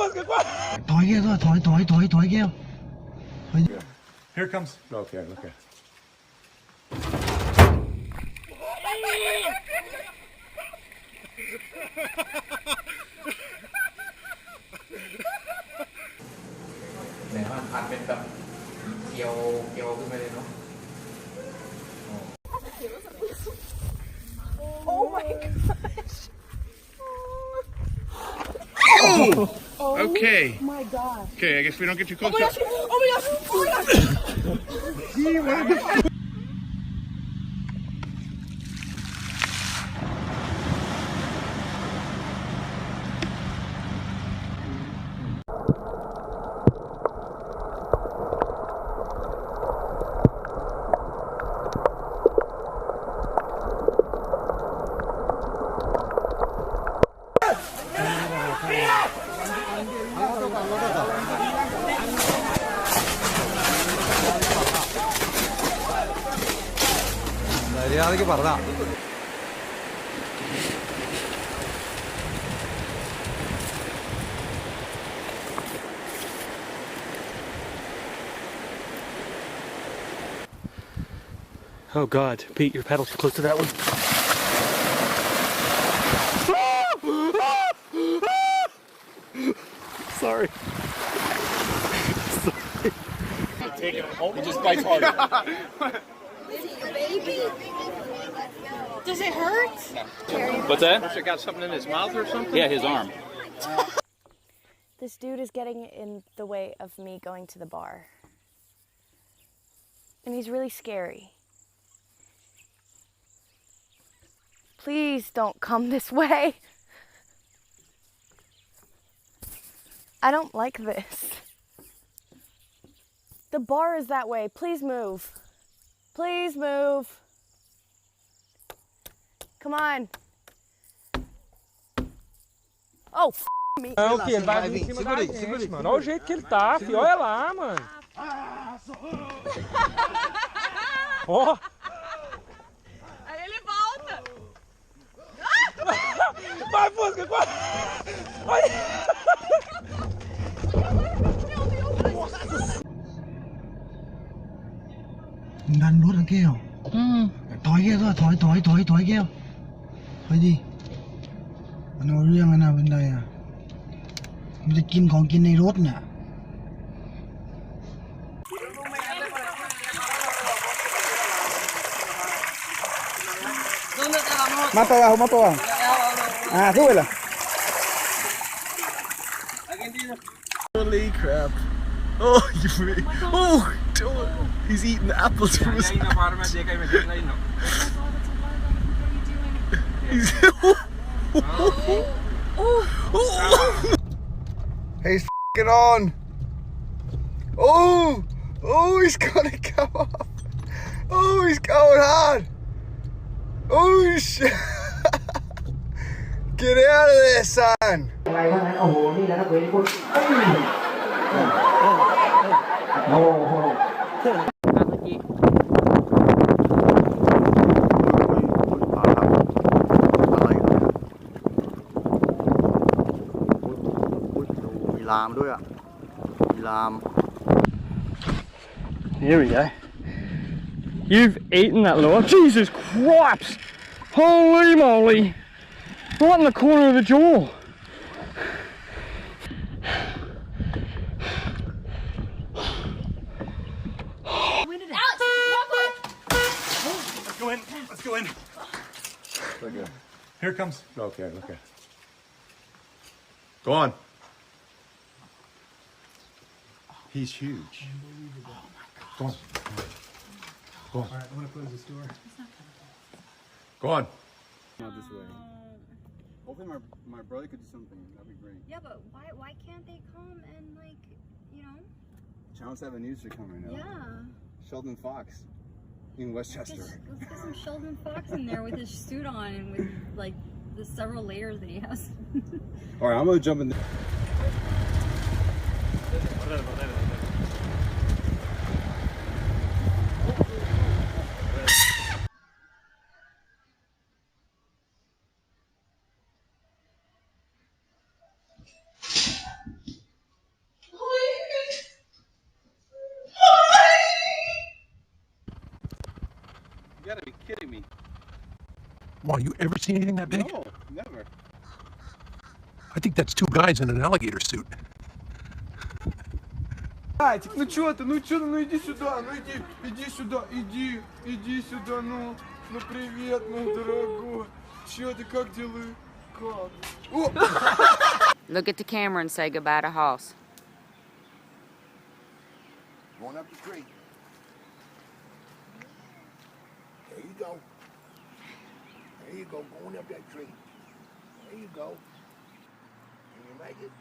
fosca qua. Thổi kia thôi, thổi kia. Here it comes. Okay, okay. Này nó ăn bên cạnh kêuขึ้นไปเลยเนาะ Oh my gosh. Oh! Okay. Oh my god. Okay, I guess we don't get too close. Oh my gosh. Oh my gosh. Oh my gosh. മര്യാദയ്ക്ക് പറഞ്ഞ Oh God, Pete, your pedal's too close to that one. Sorry. Take it home. He just bites harder. Baby. Does it hurt? What's that? Must have got something in his mouth or something? Yeah, his arm. This dude is getting in the way of me going to the bar. And he's really scary. Please don't come this way. I don't like this. The bar is that way. Please move. Please move. Come on. Oh, me. É o que? Ele vai vir em cima da gente, mano. Olha o jeito que ele tá, filho. Olha lá, mano. Ó. Aí ele volta. Vai, fosca, quase. Ngăn đốt ở kêu. Thổi kia thôi, thổi kêu. Thổi đi. Nó riêng cái nào bên đây à? Mìnhจะกินของกินในรถเนี่ย Mata. Ah, thu là. Holy crap. Oh, you freak. Oh, he's eating apples from his mouth. He's He's f***ing on. Oh, he's gonna come off. Oh, he's going hard. Oh, shit. Get out of there, son. Here we go. You've eaten that lure. Jesus Christ! Holy moly! Right in the corner of the jaw. Let's go in. Okay. Here it comes. Okay. Go on. He's huge. Oh my God. Go on. All right, I'm gonna close this door. Go on. Not this way. Hopefully my brother could do something. That'd be great. Yeah, but why can't they come and, like, you know? Channel 7 News are coming right now. Yeah. Sheldon Fox in Westchester. Let's get some Sheldon Fox in there with his suit on and with, like, the several layers that he has. All right, I'm gonna jump in there. Wow, you ever seen anything that big? No, never. I think that's 2 guys in an alligator suit. Айтик, ну чё ты, ну иди сюда, иди сюда, иди сюда, ну привет, ну дорогой. Чё ты, как дела? Как? О! Look at the camera and say goodbye to Hoss. Going up the tree. There you go. There you go, going up that tree. There you go. Can you make it?